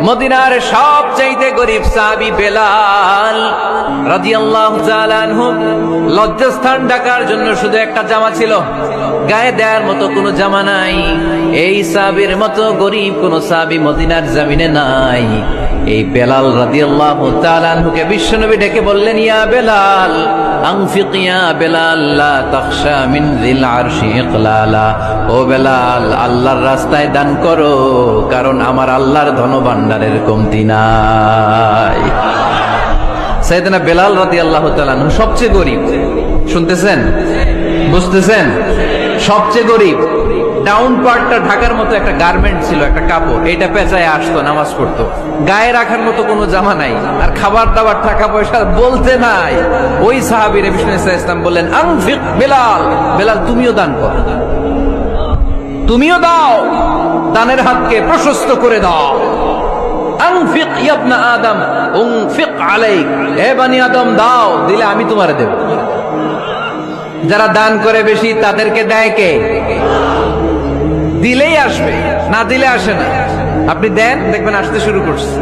মদিনার সবচাইতে গরিব সাহাবী বেলাল রাদিয়াল্লাহু তাআলা আনহু লজ্জাস্থান ঢাকার জন্য শুধু একটা জামা ছিল, গায়ে দেওয়ার মতো কোনো জামা নাই। এই সাহাবীর মতো গরিব কোন সাহাবী মদিনার জমিনে নাই। এই বেলাল রাদিয়াল্লাহু তাআলা আনহুকে বিশ্বনবী ডেকে বললেন, ইয়া বেলাল আনফিক ইয়া বেলাল লা তাখশা মিন যিল আরশি ইকলালা। ও বেলাল, আল্লাহর রাস্তায় দান করো, কারণ আমার আল্লাহর ধনভাণ্ডারের কমতি নাই। সাইয়েদনা বেলাল রাদিয়াল্লাহু তাআলা আনহু সবচেয়ে গরিব। শুনতেছেন, বুঝতেছেন? সবচেয়ে গরিব। ডাউন পার্টটা ঢাকার মতো একটা গার্মেন্ট ছিল, একটা কাপড়, এটা পেঁচায় আসতো, নামাজ পড়তো। গায়ে রাখার মতো কোনো জামা নাই, আর খাবার দাবার টাকা পয়সা বলতে নাই। ওই সাহাবীর বিষ্ণু ইসলাম বললেন, আনফিক বেলাল, বেলাল তুমিও দান করো, তুমিও দাও, দানের হাতকে প্রশস্ত করে দাও। আনফিক ইয়া ইবনা আদম উনফিক আলাইক, হে বনি আদম দাও, দিলে আমি তোমারে দেব। যারা দান করে বেশি তাদেরকে দেয় কে? দিলেই আসবে, না দিলে আসে না। আপনি দেন, দেখবেন আসতে শুরু করছে।